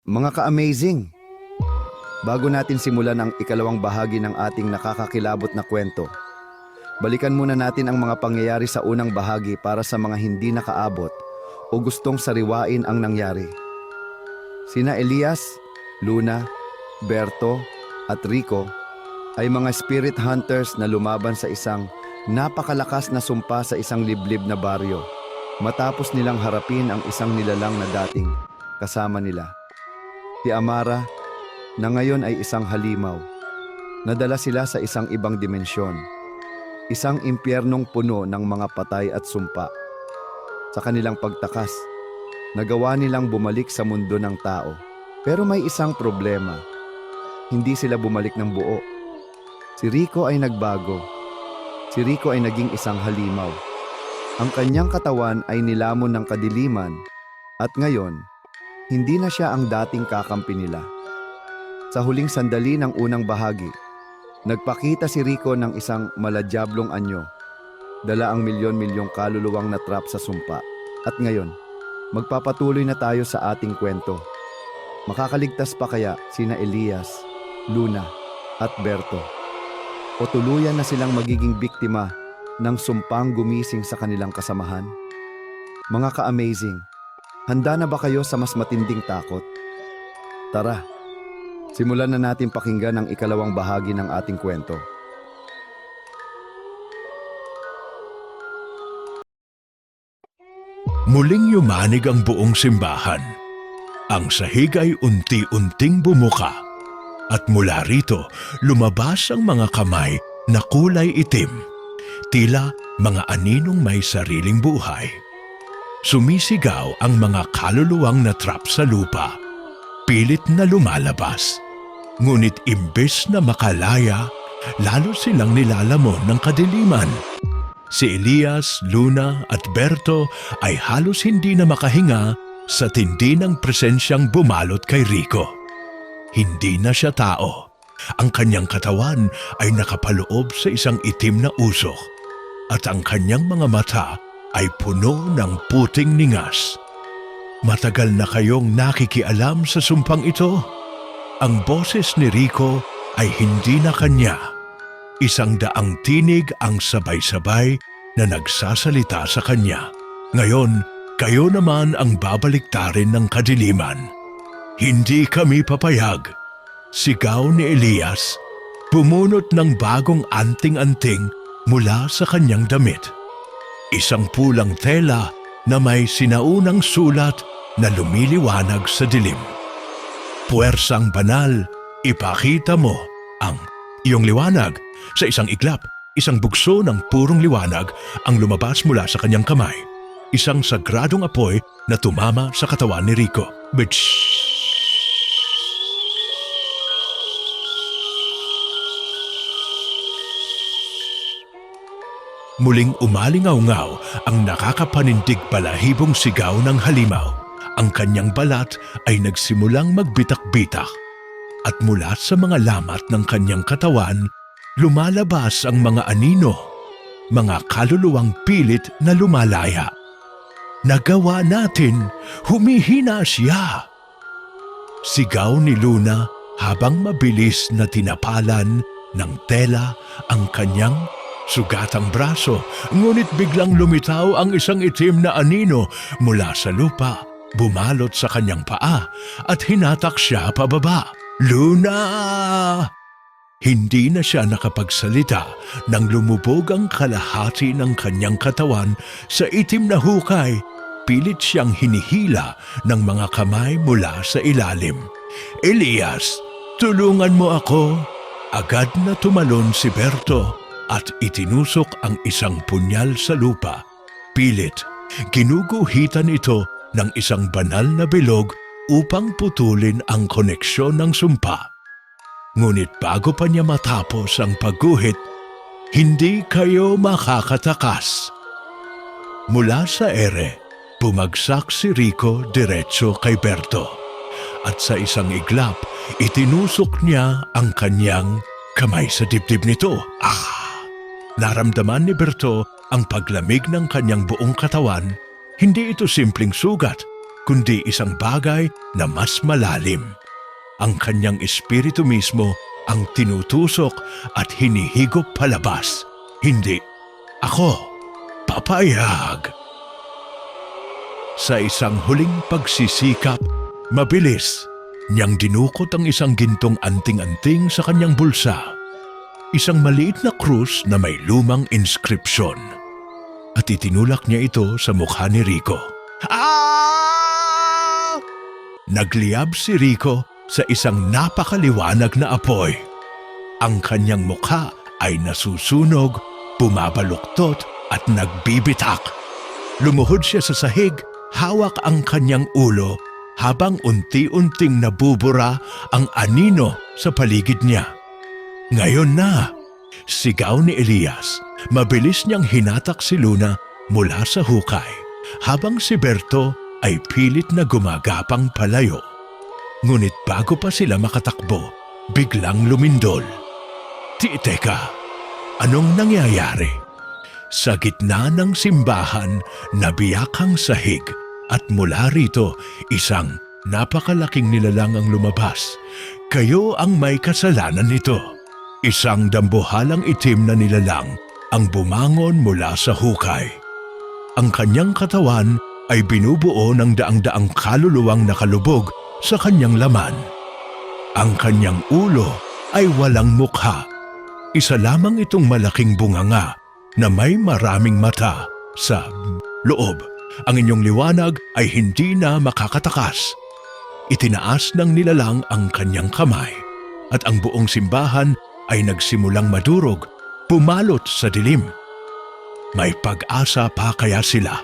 Mga ka-amazing! Bago natin simulan ang ikalawang bahagi ng ating nakakakilabot na kwento, balikan muna natin ang mga pangyayari sa unang bahagi para sa mga hindi nakaabot o gustong sariwain ang nangyari. Sina Elias, Luna, Berto at Rico ay mga spirit hunters na lumaban sa isang napakalakas na sumpa sa isang liblib na baryo matapos nilang harapin ang isang nilalang na dating kasama nila. Si Amara, na ngayon ay isang halimaw. Nadala sila sa isang ibang dimensyon, isang impyernong puno ng mga patay at sumpa. Sa kanilang pagtakas, nagawa nilang bumalik sa mundo ng tao. Pero may isang problema, hindi sila bumalik ng buo. Si Rico ay nagbago. Si Rico ay naging isang halimaw. Ang kanyang katawan ay nilamon ng kadiliman at ngayon, hindi na siya ang dating kakampi nila. Sa huling sandali ng unang bahagi, nagpakita si Rico ng isang maladyabong anyo. Dala ang milyon-milyong kaluluwang na trap sa sumpa. At ngayon, magpapatuloy na tayo sa ating kwento. Makakaligtas pa kaya sina Elias, Luna at Berto? O tuluyan na silang magiging biktima ng sumpang gumising sa kanilang kasamahan? Mga ka-amazing, handa na ba kayo sa mas matinding takot? Tara! Simulan na natin pakinggan ang ikalawang bahagi ng ating kwento. Muling yumanig ang buong simbahan. Ang sahig ay unti-unting bumuka at mula rito lumabas ang mga kamay na kulay itim, tila mga aninong may sariling buhay. Sumisigaw ang mga kaluluwang na trap sa lupa. Pilit na lumalabas. Ngunit imbes na makalaya, lalo silang nilalamon ng kadiliman. Si Elias, Luna at Berto ay halos hindi na makahinga sa tindi ng presensyang bumalot kay Rico. Hindi na siya tao. Ang kanyang katawan ay nakapaloob sa isang itim na usok at ang kanyang mga mata ay puno ng puting ningas. Matagal na kayong nakikialam sa sumpang ito. Ang boses ni Rico ay hindi na kanya. 100 tinig ang sabay-sabay na nagsasalita sa kanya. Ngayon, kayo naman ang babaliktarin ng kadiliman. Hindi kami papayag. Sigaw ni Elias, bumunot ng bagong anting-anting mula sa kanyang damit. Isang pulang tela na may sinaunang sulat na lumiliwanag sa dilim. Puwersang banal, ipakita mo ang iyong liwanag. Sa isang iglap, isang bugso ng purong liwanag ang lumabas mula sa kanyang kamay. Isang sagradong apoy na tumama sa katawan ni Rico. Bitch! Muling umalingaw-ngaw ang nakakapanindig balahibong sigaw ng halimaw. Ang kanyang balat ay nagsimulang magbitak-bitak. At mula sa mga lamat ng kanyang katawan, lumalabas ang mga anino, mga kaluluwang pilit na lumalaya. Nagawa natin, humihina siya! Sigaw ni Luna habang mabilis na tinapalan ng tela ang kanyang sugatang braso, ngunit biglang lumitaw ang isang itim na anino mula sa lupa, bumalot sa kanyang paa at hinatak siya pababa. Luna! Hindi na siya nakapagsalita nang lumubog ang kalahati ng kanyang katawan sa itim na hukay. Pilit siyang hinihila ng mga kamay mula sa ilalim. Elias, tulungan mo ako! Agad na tumalon si Berto at itinusok ang isang punyal sa lupa. Pilit, ginuguhitan ito ng isang banal na bilog upang putulin ang koneksyon ng sumpa. Ngunit bago pa niya matapos ang pagguhit, hindi kayo makakatakas. Mula sa ere, bumagsak si Rico diretso kay Berto. At sa isang iglap, itinusok niya ang kanyang kamay sa dibdib nito. Naramdaman ni Berto ang paglamig ng kanyang buong katawan. Hindi ito simpleng sugat, kundi isang bagay na mas malalim. Ang kanyang espiritu mismo ang tinutusok at hinihigop palabas. Hindi ako papayag. Sa isang huling pagsisikap, mabilis niyang dinukot ang isang gintong anting-anting sa kanyang bulsa. Isang maliit na krus na may lumang inskripsyon. At itinulak niya ito sa mukha ni Rico. Ah! Nagliyab si Rico sa isang napakaliwanag na apoy. Ang kanyang mukha ay nasusunog, bumabaluktot at nagbibitak. Lumuhod siya sa sahig, hawak ang kanyang ulo habang unti-unting nabubura ang anino sa paligid niya. Ngayon na, sigaw ni Elias. Mabilis niyang hinatak si Luna mula sa hukay habang si Berto ay pilit na gumagapang palayo. Ngunit bago pa sila makatakbo, biglang lumindol. Teka, anong nangyayari? Sa gitna ng simbahan, nabiyak ang sahig at mula rito isang napakalaking nilalang ang lumabas. Kayo ang may kasalanan nito. Isang dambuhalang itim na nilalang ang bumangon mula sa hukay. Ang kanyang katawan ay binubuo ng daang-daang kaluluwang nakalubog sa kanyang laman. Ang kanyang ulo ay walang mukha. Isa lamang itong malaking bunganga na may maraming mata sa loob. Ang inyong liwanag ay hindi na makakatakas. Itinaas ng nilalang ang kanyang kamay at ang buong simbahan ay nagsimulang madurog, pumalot sa dilim. May pag-asa pa kaya sila?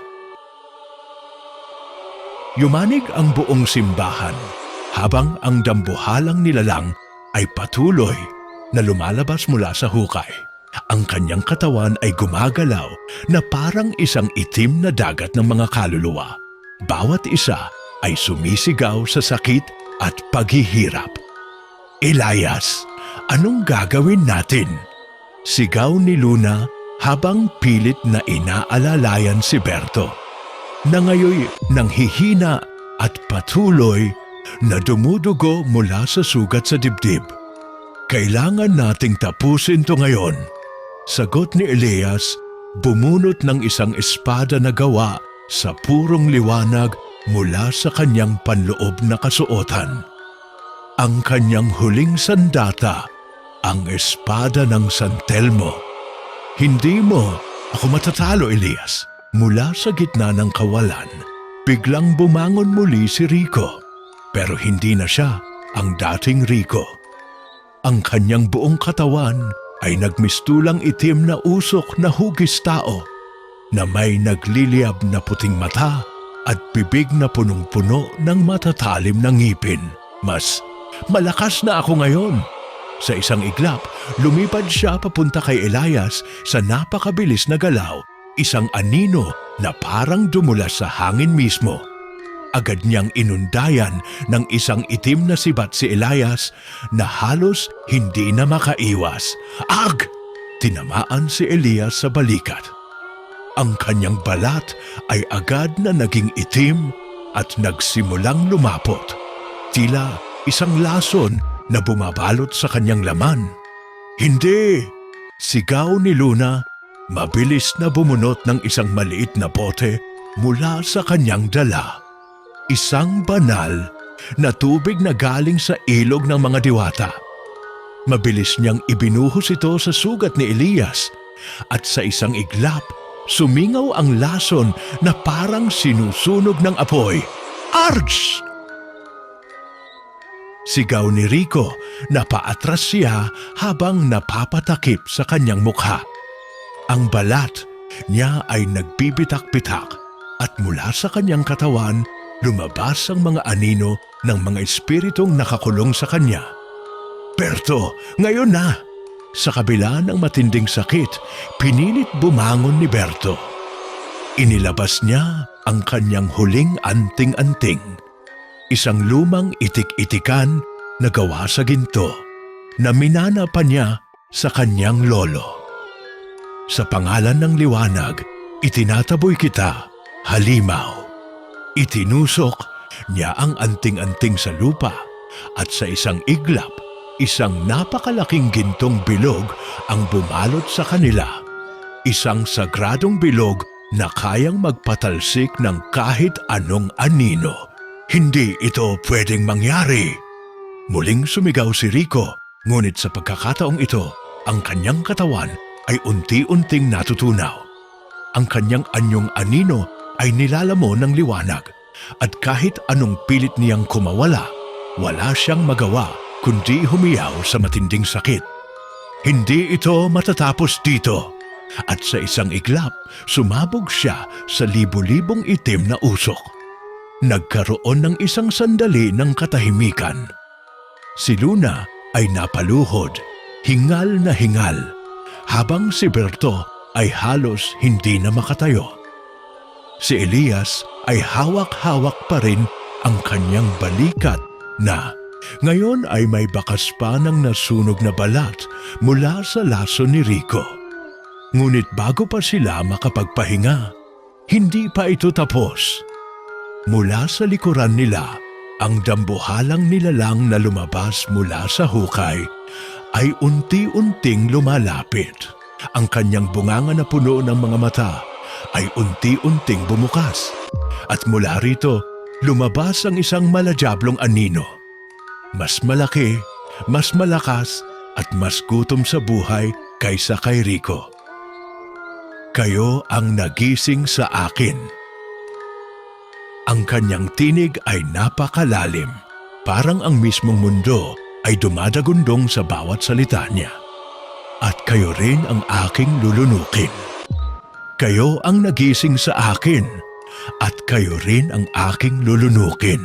Yumanig ang buong simbahan habang ang dambuhalang nilalang ay patuloy na lumalabas mula sa hukay. Ang kanyang katawan ay gumagalaw na parang isang itim na dagat ng mga kaluluwa. Bawat isa ay sumisigaw sa sakit at paghihirap. Elias, anong gagawin natin? Sigaw ni Luna habang pilit na inaalalayan si Berto, na ngayoy nang hihina at patuloy na dumudugo mula sa sugat sa dibdib. Kailangan nating tapusin to ngayon. Sagot ni Elias, bumunot ng isang espada na gawa sa purong liwanag mula sa kanyang panloob na kasuotan. Ang kanyang huling sandata, ang espada ng San Telmo. Hindi mo ako matatalo, Elias. Mula sa gitna ng kawalan, biglang bumangon muli si Rico. Pero hindi na siya ang dating Rico. Ang kanyang buong katawan ay nagmistulang itim na usok na hugis tao na may nagliliyab na puting mata at bibig na punong-puno ng matatalim na ngipin. Mas malakas na ako ngayon. Sa isang iglap, lumipad siya papunta kay Elias sa napakabilis na galaw, isang anino na parang dumulas sa hangin mismo. Agad niyang inundayan ng isang itim na sibat si Elias na halos hindi na makaiwas. Ag! Tinamaan si Elias sa balikat. Ang kanyang balat ay agad na naging itim at nagsimulang lumapot. Tila isang lason na bumabalot sa kanyang laman. Hindi! Sigaw ni Luna, mabilis na bumunot ng isang maliit na bote mula sa kanyang dala. Isang banal na tubig na galing sa ilog ng mga diwata. Mabilis niyang ibinuhos ito sa sugat ni Elias at sa isang iglap, sumingaw ang lason na parang sinusunog ng apoy. Args! Sigaw ni Rico na paatras siya habang napapatakip sa kanyang mukha. Ang balat niya ay nagbibitak-bitak at mula sa kanyang katawan lumabas ang mga anino ng mga espiritong nakakulong sa kanya. Berto, ngayon na! Sa kabila ng matinding sakit, pinilit bumangon ni Berto. Inilabas niya ang kanyang huling anting-anting. Isang lumang itik-itikan na gawa sa ginto na minana pa niya sa kanyang lolo. Sa pangalan ng liwanag, itinataboy kita, halimaw. Itinusok niya ang anting-anting sa lupa at sa isang iglap, isang napakalaking gintong bilog ang bumalot sa kanila. Isang sagradong bilog na kayang magpatalsik ng kahit anong anino. Hindi ito pwedeng mangyari. Muling sumigaw si Rico, ngunit sa pagkakataong ito, ang kanyang katawan ay unti-unting natutunaw. Ang kanyang anyong anino ay nilalamon ng liwanag at kahit anong pilit niyang kumawala, wala siyang magawa kundi humiyaw sa matinding sakit. Hindi ito matatapos dito at sa isang iglap, sumabog siya sa libu-libong itim na usok. Nagkaroon ng isang sandali ng katahimikan. Si Luna ay napaluhod, hingal na hingal, habang si Berto ay halos hindi na makatayo. Si Elias ay hawak-hawak pa rin ang kanyang balikat na ngayon ay may bakas pa ng nasunog na balat mula sa laso ni Rico. Ngunit bago pa sila makapagpahinga, hindi pa ito tapos. Mula sa likuran nila, ang dambuhalang nilalang na lumabas mula sa hukay ay unti-unting lumalapit. Ang kanyang bunganga na puno ng mga mata ay unti-unting bumukas. At mula rito, lumabas ang isang malajablong anino. Mas malaki, mas malakas, at mas gutom sa buhay kaysa kay Rico. Kayo ang nagising sa akin. Ang kanyang tinig ay napakalalim. Parang ang mismong mundo ay dumadagundong sa bawat salita niya. At kayo rin ang aking lulunukin. Kayo ang nagising sa akin, at kayo rin ang aking lulunukin.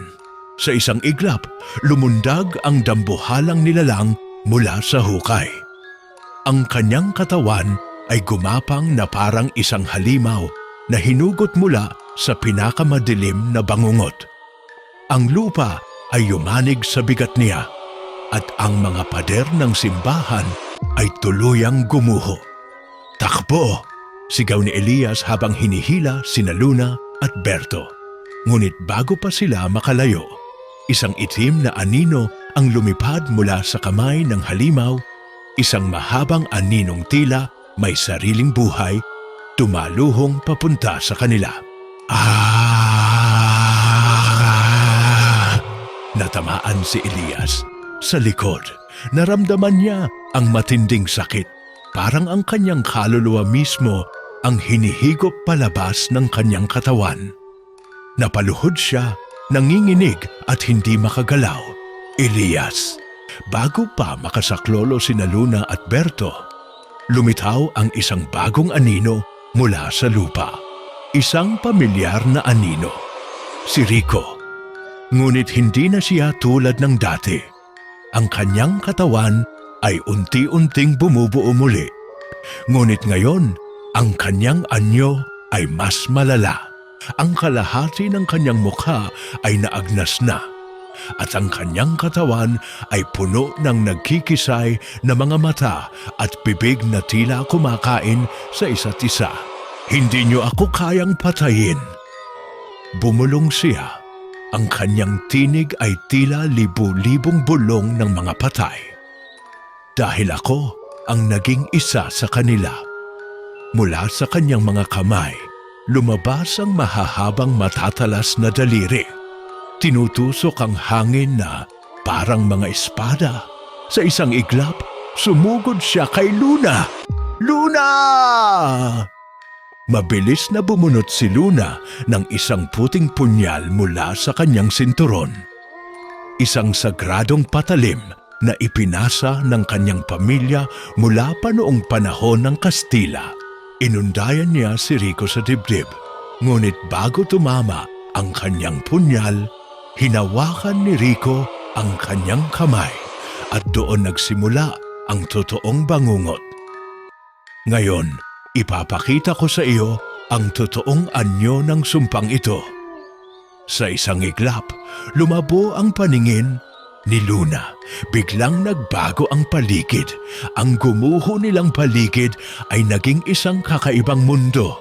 Sa isang iglap, lumundag ang dambuhalang nilalang mula sa hukay. Ang kanyang katawan ay gumapang na parang isang halimaw na hinugot mula sa pinakamadilim na bangungot. Ang lupa ay yumanig sa bigat niya, at ang mga pader ng simbahan ay tuluyang gumuho. Takbo! Sigaw ni Elias habang hinihila sina Luna at Berto. Ngunit bago pa sila makalayo, isang itim na anino ang lumipad mula sa kamay ng halimaw, isang mahabang aninong tila may sariling buhay, tumaluhong papunta sa kanila. Natamaan si Elias sa likod. Naramdaman niya ang matinding sakit. Parang ang kanyang kaluluwa mismo ang hinihigop palabas ng kanyang katawan. Napaluhod siya, nanginginig at hindi makagalaw. Elias, bago pa makasaklolo sina Luna at Berto, lumitaw ang isang bagong anino mula sa lupa. Isang pamilyar na anino, si Rico. Ngunit hindi na siya tulad ng dati. Ang kanyang katawan ay unti-unting bumubuo muli. Ngunit ngayon, ang kanyang anyo ay mas malala. Ang kalahati ng kanyang mukha ay naagnas na. At ang kanyang katawan ay puno ng nagkikisay na mga mata at bibig na tila kumakain sa isa't isa. Hindi niyo ako kayang patayin. Bumulong siya. Ang kanyang tinig ay tila libu-libong bulong ng mga patay. Dahil ako ang naging isa sa kanila. Mula sa kanyang mga kamay, lumabas ang mahahabang matatalas na daliri. Tinutusok ang hangin na parang mga espada. Sa isang iglap, sumugod siya kay Luna. Luna! Mabilis na bumunot si Luna ng isang puting punyal mula sa kanyang sinturon. Isang sagradong patalim na ipinasa ng kanyang pamilya mula pa noong panahon ng Kastila. Inundayan niya si Rico sa dibdib, ngunit bago tumama ang kanyang punyal, hinawakan ni Rico ang kanyang kamay at doon nagsimula ang totoong bangungot. Ngayon, ipapakita ko sa iyo ang totoong anyo ng sumpang ito. Sa isang iglap, lumabo ang paningin ni Luna. Biglang nagbago ang paligid. Ang gumuho nilang paligid ay naging isang kakaibang mundo.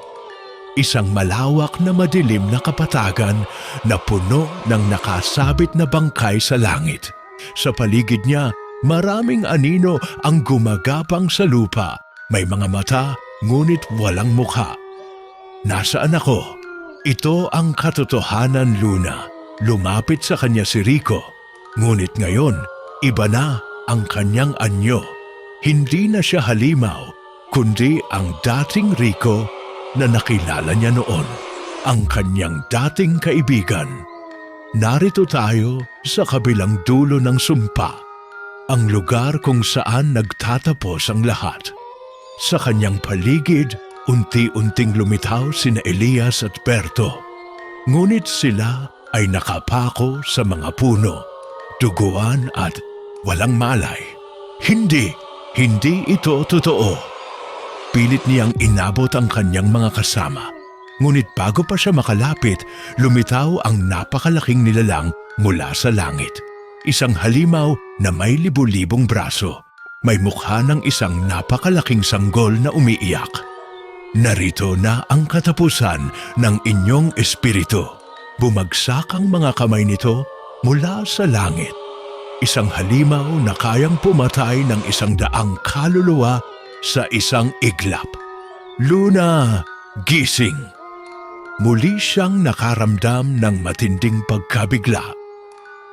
Isang malawak na madilim na kapatagan na puno ng nakasabit na bangkay sa langit. Sa paligid niya, maraming anino ang gumagapang sa lupa. May mga mata, ngunit walang mukha. Nasaan ako? Ito ang katotohanan, Luna. Lumapit sa kanya si Rico. Ngunit ngayon, iba na ang kanyang anyo. Hindi na siya halimaw, kundi ang dating Rico na nakilala niya noon. Ang kanyang dating kaibigan. Narito tayo sa kabilang dulo ng sumpa. Ang lugar kung saan nagtatapos ang lahat. Sa kanyang paligid, unti-unting lumitaw sina Elias at Berto. Ngunit sila ay nakapako sa mga puno, duguan at walang malay. Hindi ito totoo. Pilit niyang inabot ang kanyang mga kasama. Ngunit bago pa siya makalapit, lumitaw ang napakalaking nilalang mula sa langit. Isang halimaw na may libu-libong braso. May mukha ng isang napakalaking sanggol na umiiyak. Narito na ang katapusan ng inyong espiritu. Bumagsak ang mga kamay nito mula sa langit. Isang halimaw na kayang pumatay ng 100 kaluluwa sa isang iglap. Luna, gising! Muli siyang nakaramdam ng matinding pagkabigla.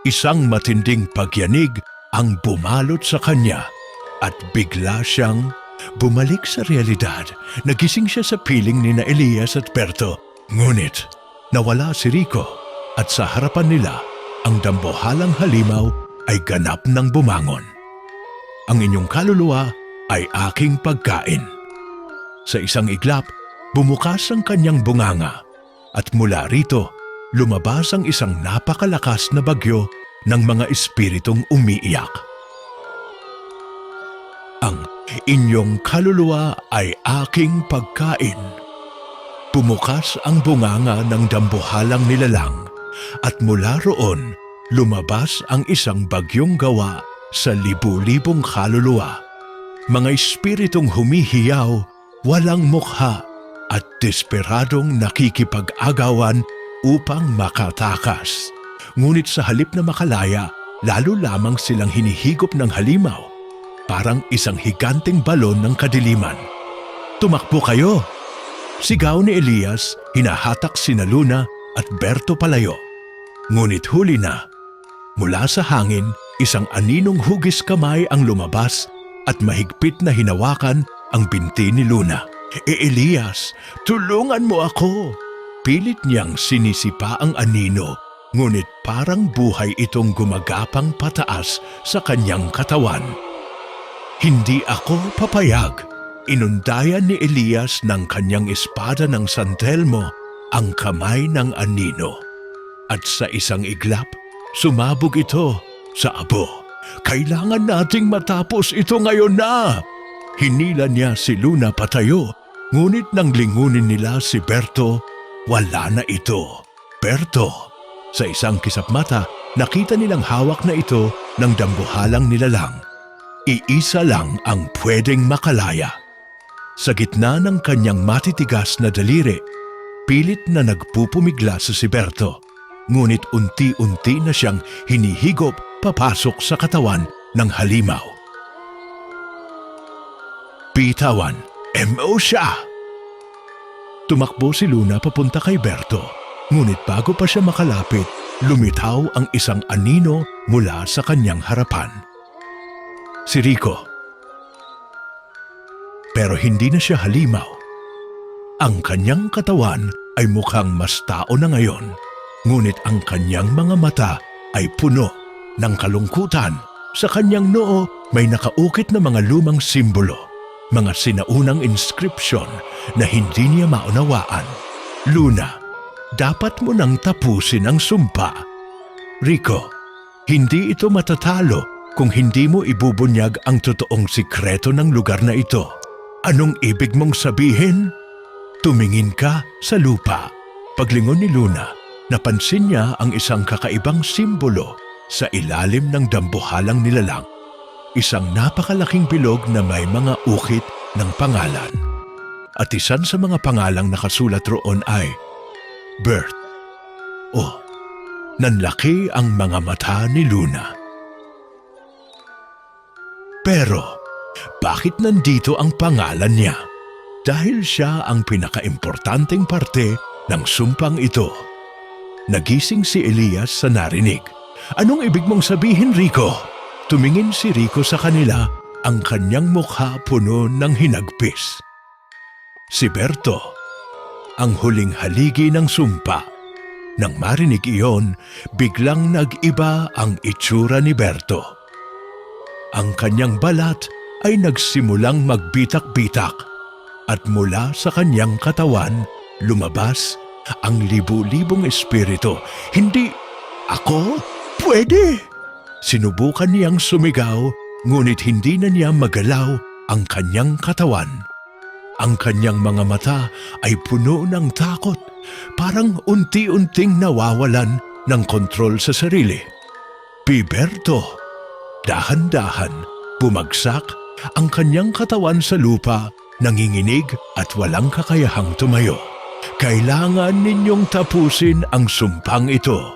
Isang matinding pagyanig ang bumalot sa kanya at bigla siyang bumalik sa realidad. Nagising siya sa piling ni na Elias at Berto. Ngunit nawala si Rico at sa harapan nila ang dambuhalang halimaw ay ganap ng bumangon. Ang inyong kaluluwa ay aking pagkain. Sa isang iglap, bumukas ang kanyang bunganga at mula rito, lumabas ang isang napakalakas na bagyo ng mga espiritong umiiyak. Ang inyong kaluluwa ay aking pagkain. Bumukas ang bunganga ng dambuhalang nilalang at mula roon, lumabas ang isang bagyong gawa sa libu-libong kaluluwa. Mga espiritong humihiyaw, walang mukha at desperadong nakikipag-agawan upang makatakas. Ngunit sa halip na makalaya, lalo lamang silang hinihigop ng halimaw, parang isang higanteng balon ng kadiliman. Tumakbo kayo! Sigaw ni Elias, hinahatak sina Luna at Berto palayo. Ngunit huli na, mula sa hangin, isang aninong hugis kamay ang lumabas at mahigpit na hinawakan ang binti ni Luna. Elias, tulungan mo ako! Pilit niyang sinisipa ang anino, ngunit parang buhay itong gumagapang pataas sa kanyang katawan. Hindi ako papayag. Inundayan ni Elias ng kanyang espada ng San Telmo ang kamay ng anino. At sa isang iglap, sumabog ito sa abo. Kailangan nating matapos ito ngayon na! Hinila niya si Luna patayo, ngunit nang lingunin nila si Berto, wala na ito. Berto, sa isang kisap mata, nakita nilang hawak na ito ng dambuhalang nilalang. Iisa lang ang pwedeng makalaya. Sa gitna ng kanyang matitigas na daliri, pilit na nagpupumigla sa si Berto, ngunit unti-unti na siyang hinihigop papasok sa katawan ng halimaw. Bitawan, M.O. siya! Tumakbo si Luna papunta kay Berto, ngunit bago pa siya makalapit, lumitaw ang isang anino mula sa kanyang harapan. Si Rico. Pero hindi na siya halimaw. Ang kanyang katawan ay mukhang mas tao na ngayon, ngunit ang kanyang mga mata ay puno ng kalungkutan. Sa kanyang noo may nakaukit na mga lumang simbolo, mga sinaunang inscription na hindi niya maunawaan. Luna, dapat mo nang tapusin ang sumpa. Rico, hindi ito matatalo kung hindi mo ibubunyag ang totoong sikreto ng lugar na ito. Anong ibig mong sabihin? Tumingin ka sa lupa. Paglingon ni Luna, napansin niya ang isang kakaibang simbolo sa ilalim ng dambuhalang nilalang. Isang napakalaking bilog na may mga ukit ng pangalan. at isan sa mga pangalang nakasulat roon ay Bert. Oh, nanlaki ang mga mata ni Luna. Pero, bakit nandito ang pangalan niya? Dahil siya ang pinakaimportanteng parte ng sumpang ito. Nagising si Elias sa narinig. Anong ibig mong sabihin, Rico? Tumingin si Rico sa kanila, ang kanyang mukha puno ng hinagpis. Si Berto, ang huling haligi ng sumpa. Nang marinig iyon, biglang nag-iba ang itsura ni Berto. Ang kanyang balat ay nagsimulang magbitak-bitak at mula sa kanyang katawan lumabas ang libu-libong espiritu. Hindi, ako? Pwede! Sinubukan niyang sumigaw, ngunit hindi na niya magalaw ang kanyang katawan. Ang kanyang mga mata ay puno ng takot, parang unti-unting nawawalan ng kontrol sa sarili. Piberto, dahan-dahan, bumagsak ang kanyang katawan sa lupa, nanginginig at walang kakayahang tumayo. Kailangan ninyong tapusin ang sumpang ito,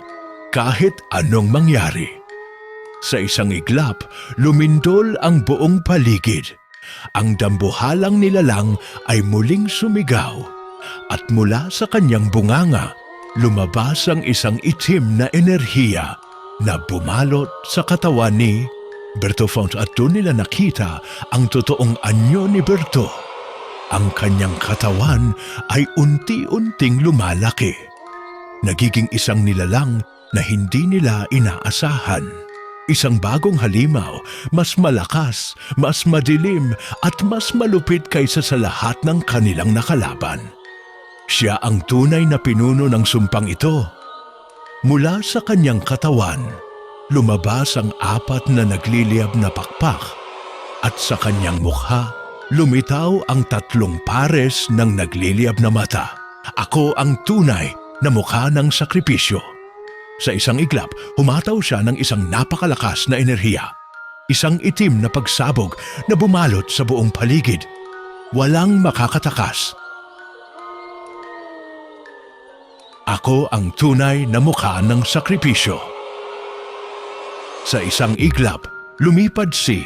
kahit anong mangyari. Sa isang iglap, lumindol ang buong paligid. Ang dambuhalang nilalang ay muling sumigaw, at mula sa kanyang bunganga, lumabas ang isang itim na enerhiya na bumalot sa katawan ni Berto Font, at doon nila nakita ang totoong anyo ni Berto. Ang kanyang katawan ay unti-unting lumalaki. Nagiging isang nilalang na hindi nila inaasahan. Isang bagong halimaw, mas malakas, mas madilim at mas malupit kaysa sa lahat ng kanilang nakalaban. Siya ang tunay na pinuno ng sumpang ito. Mula sa kanyang katawan, lumabas ang 4 na nagliliyab na pakpak, at sa kanyang mukha, lumitaw ang 3 pares ng nagliliyab na mata. Ako ang tunay na mukha ng sakripisyo. Sa isang iglap, humataw siya ng isang napakalakas na enerhiya. Isang itim na pagsabog na bumalot sa buong paligid. Walang makakatakas. Ako ang tunay na mukha ng sakripisyo. Sa isang iglap, lumipad si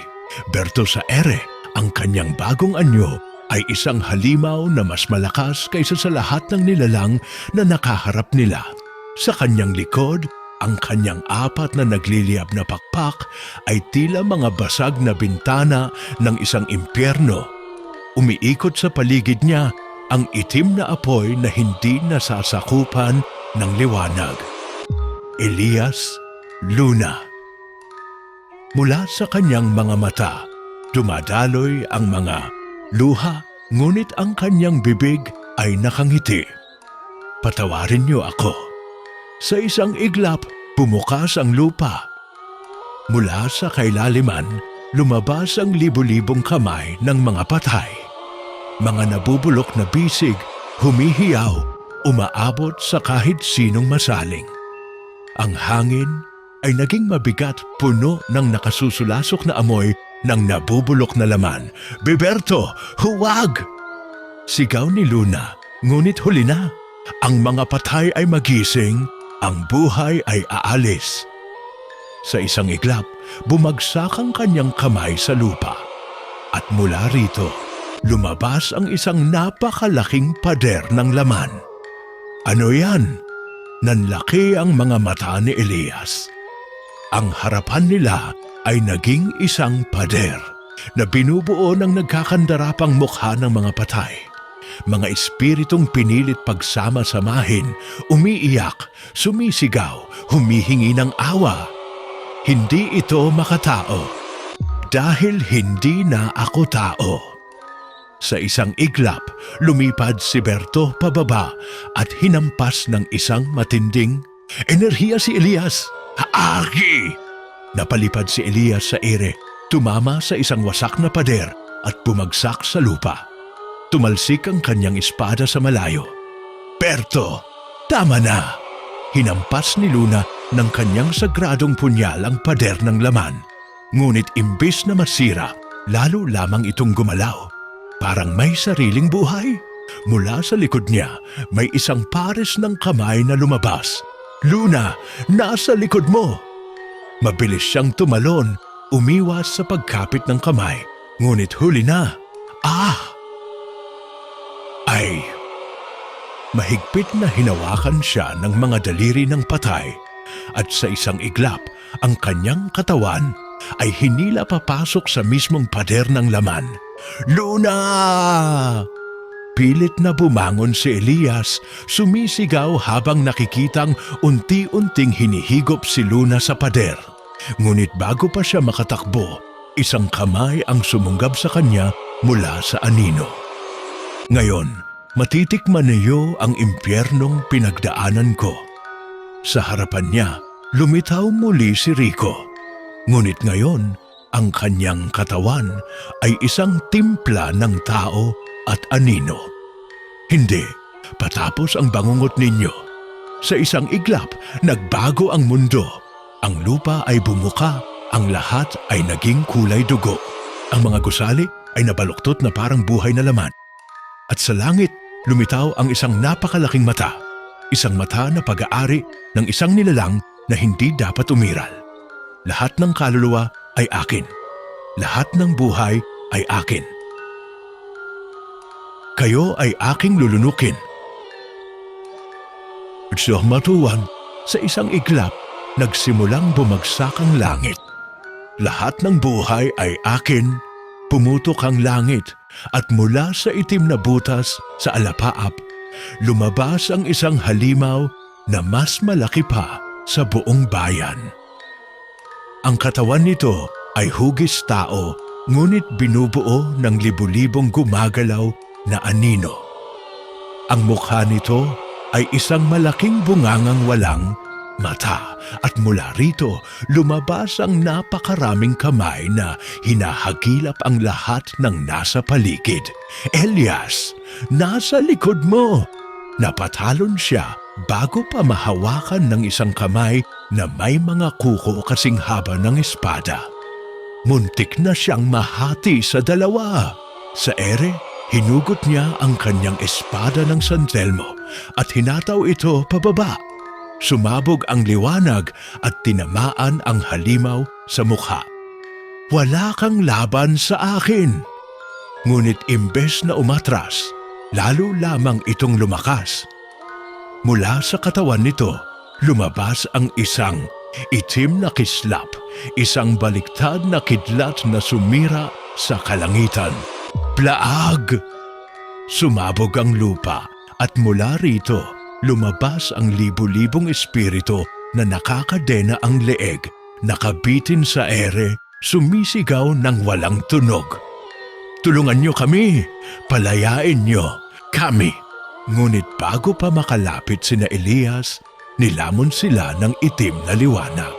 Berto sa ere. Ang kanyang bagong anyo ay isang halimaw na mas malakas kaysa sa lahat ng nilalang na nakaharap nila. Sa kanyang likod, ang kanyang 4 na nagliliyab na pakpak ay tila mga basag na bintana ng isang impyerno. Umiikot sa paligid niya ang itim na apoy na hindi nasasakupan ng liwanag. Elias, Luna. Mula sa kanyang mga mata, dumadaloy ang mga luha, ngunit ang kanyang bibig ay nakangiti. Patawarin niyo ako. Sa isang iglap, bumukas ang lupa. Mula sa kailaliman, lumabas ang libu-libong kamay ng mga patay. Mga nabubulok na bisig, humihiyaw, umaabot sa kahit sinong masaling. Ang hangin ay naging mabigat, puno ng nakasusulasok na amoy ng nabubulok na laman. Beberto, huwag! Sigaw ni Luna, ngunit huli na. Ang mga patay ay magising, ang buhay ay aalis. Sa isang iglap, bumagsak ang kanyang kamay sa lupa. At mula rito, lumabas ang isang napakalaking pader ng laman. Ano yan? Nanlaki ang mga mata ni Elias. Ang harapan nila ay naging isang pader na binubuo ng nagkakandarapang mukha ng mga patay. Mga espiritong pinilit pagsama-samahin, umiiyak, sumisigaw, humihingi ng awa. Hindi ito makatao dahil hindi na ako tao. Sa isang iglap, lumipad si Berto pababa at hinampas ng isang matinding enerhiya si Elias. Haagi! Napalipad si Elias sa ere, tumama sa isang wasak na pader at bumagsak sa lupa. Tumalsik ang kanyang espada sa malayo. Berto, tama na! Hinampas ni Luna ng kanyang sagradong punyal ang pader ng laman. Ngunit imbis na masira, lalo lamang itong gumalaw. Parang may sariling buhay. Mula sa likod niya, may isang pares ng kamay na lumabas. Luna, nasa likod mo! Mabilis siyang tumalon, umiwas sa pagkapit ng kamay, ngunit huli na. Ay! Mahigpit na hinawakan siya ng mga daliri ng patay at sa isang iglap, ang kanyang katawan ay hinila papasok sa mismong pader ng laman. Luna! Pilit na bumangon si Elias, sumisigaw habang nakikitang unti-unting hinihigop si Luna sa pader. Ngunit bago pa siya makatakbo, isang kamay ang sumunggab sa kanya mula sa anino. Ngayon, matitikman niyo ang impyernong pinagdaanan ko. Sa harapan niya, lumitaw muli si Rico. Ngunit ngayon, ang kanyang katawan ay isang timpla ng tao at anino. Hindi, patapos ang bangungot ninyo. Sa isang iglap, nagbago ang mundo. Ang lupa ay bumuka, ang lahat ay naging kulay dugo. Ang mga gusali ay nabaluktot na parang buhay na laman. At sa langit, lumitaw ang isang napakalaking mata. Isang mata na pag-aari ng isang nilalang na hindi dapat umiral. Lahat ng kaluluwa ay akin. Lahat ng buhay ay akin. Kayo ay aking lulunukin. At sa matuwan, sa isang iglap, nagsimulang bumagsak ang langit. Lahat ng buhay ay akin, pumutok ang langit, at mula sa itim na butas sa alapaap, lumabas ang isang halimaw na mas malaki pa sa buong bayan. Ang katawan nito ay hugis tao, ngunit binubuo ng libu-libong gumagalaw na anino. Ang mukha nito ay isang malaking bungangang walang mata at mula rito lumabas ang napakaraming kamay na hinahagilap ang lahat ng nasa paligid. Elias, nasa likod mo! Napatalon siya bago pa mahawakan ng isang kamay na may mga kuko kasing haba ng espada. Muntik na siyang mahati sa dalawa. Sa ere, hinugot niya ang kanyang espada ng San Telmo at hinataw ito pababa. Sumabog ang liwanag at tinamaan ang halimaw sa mukha. Wala kang laban sa akin. Ngunit imbes na umatras, lalo lamang itong lumakas. Mula sa katawan nito, lumabas ang isang itim na kislap, isang baliktad na kidlat na sumira sa kalangitan. Plaag! Sumabog ang lupa at mula rito lumabas ang libu-libong espiritu na nakakadena ang leeg, nakabitin sa ere, sumisigaw ng walang tunog. Tulungan niyo kami! Palayain niyo kami! Ngunit bago pa makalapit sina Elias, nilamon sila ng itim na liwanag.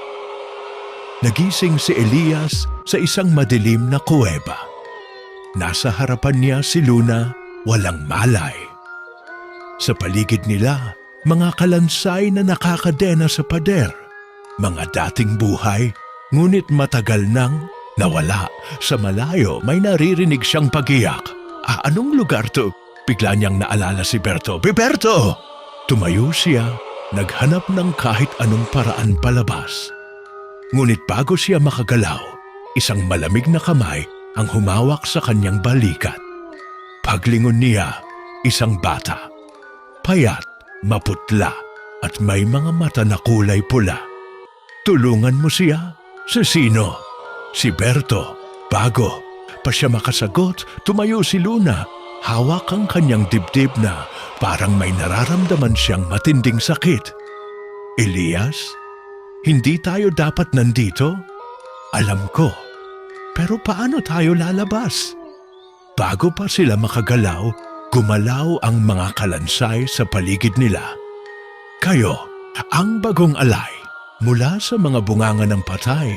Nagising si Elias sa isang madilim na kuweba. Nasa harapan niya si Luna, walang malay. Sa paligid nila, mga kalansay na nakakadena sa pader. Mga dating buhay, ngunit matagal nang nawala. Sa malayo may naririnig siyang pagiyak. Anong lugar to? Bigla niyang naalala si Berto. Berto! Tumayo siya, naghanap ng kahit anong paraan palabas. Ngunit bago siya makagalaw, isang malamig na kamay ang humawak sa kanyang balikat. Paglingon niya, isang bata. Payat, maputla, at may mga mata na kulay pula. Tulungan mo siya? Si sino? Si Berto. Bago pa siya makasagot, tumayo si Luna. Hawak ang kanyang dibdib na parang may nararamdaman siyang matinding sakit. Elias, hindi tayo dapat nandito? Alam ko. Pero paano tayo lalabas? Bago pa sila makagalaw, gumalaw ang mga kalansay sa paligid nila. Kayo, ang bagong alay, mula sa mga bunganga ng patay,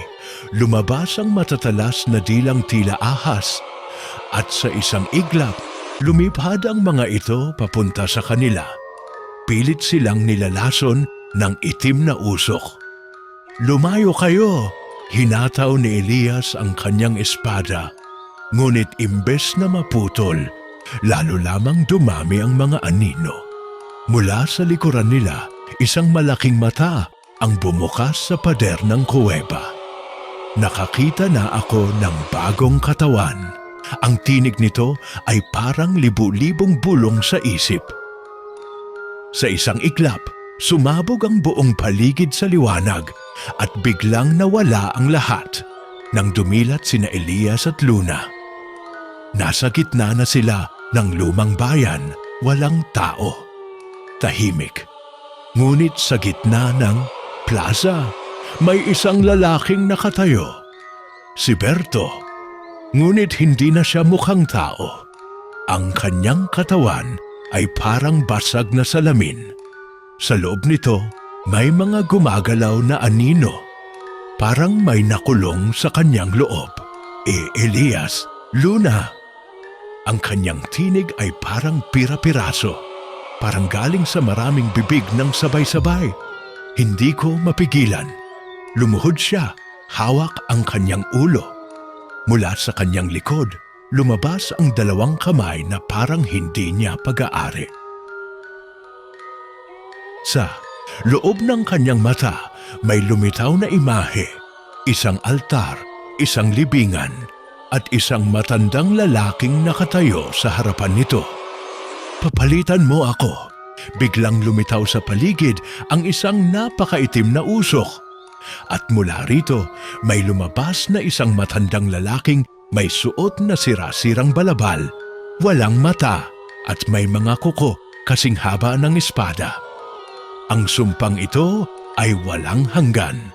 lumabas ang matatalas na dilang tila ahas, at sa isang iglap, lumipad ang mga ito papunta sa kanila. Pilit silang nilalason ng itim na usok. Lumayo kayo! Hinataw ni Elias ang kanyang espada, ngunit imbes na maputol, lalo lamang dumami ang mga anino. Mula sa likuran nila, isang malaking mata ang bumukas sa pader ng kuweba. Nakakita na ako ng bagong katawan. Ang tinig nito ay parang libu-libong bulong sa isip. Sa isang iglap, sumabog ang buong paligid sa liwanag at biglang nawala ang lahat nang dumilat sina Elias at Luna. Nasa gitna na sila ng lumang bayan, walang tao. Tahimik. Ngunit sa gitna ng plaza, may isang lalaking nakatayo. Si Berto. Ngunit hindi na siya mukhang tao. Ang kanyang katawan ay parang basag na salamin. Sa loob nito, may mga gumagalaw na anino. Parang may nakulong sa kanyang loob. Elias, Luna. Ang kanyang tinig ay parang pira-piraso. Parang galing sa maraming bibig ng sabay-sabay. Hindi ko mapigilan. Lumuhod siya, hawak ang kanyang ulo. Mula sa kanyang likod, lumabas ang dalawang kamay na parang hindi niya pag-aari. Sa loob ng kanyang mata, may lumitaw na imahe, isang altar, isang libingan, at isang matandang lalaking nakatayo sa harapan nito. Papalitan mo ako. Biglang lumitaw sa paligid ang isang napakaitim na usok. At mula rito, may lumabas na isang matandang lalaking may suot na sira-sirang balabal, walang mata, at may mga kuko kasing haba ng espada. Ang sumpang ito ay walang hanggan.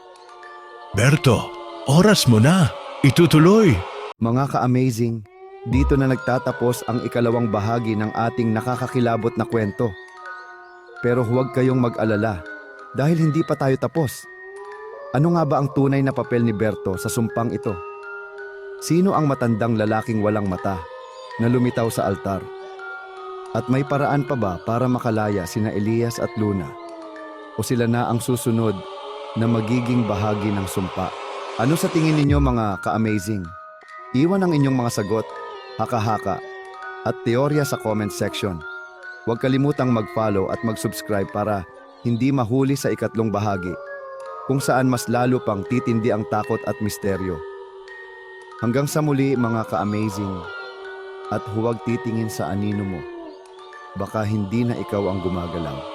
Berto, oras mo na. Itutuloy. Mga ka-amazing, dito na nagtatapos ang ikalawang bahagi ng ating nakakakilabot na kwento. Pero huwag kayong mag-alala dahil hindi pa tayo tapos. Ano nga ba ang tunay na papel ni Berto sa sumpang ito? Sino ang matandang lalaking walang mata na lumitaw sa altar? At may paraan pa ba para makalaya sina Elias at Luna? O sila na ang susunod na magiging bahagi ng sumpa? Ano sa tingin ninyo mga ka-amazing? Iwan ang inyong mga sagot, haka-haka, at teorya sa comment section. Huwag kalimutang mag-follow at mag-subscribe para hindi mahuli sa ikatlong bahagi, kung saan mas lalo pang titindi ang takot at misteryo. Hanggang sa muli mga ka-amazing, at huwag titingin sa anino mo. Baka hindi na ikaw ang gumagalaw.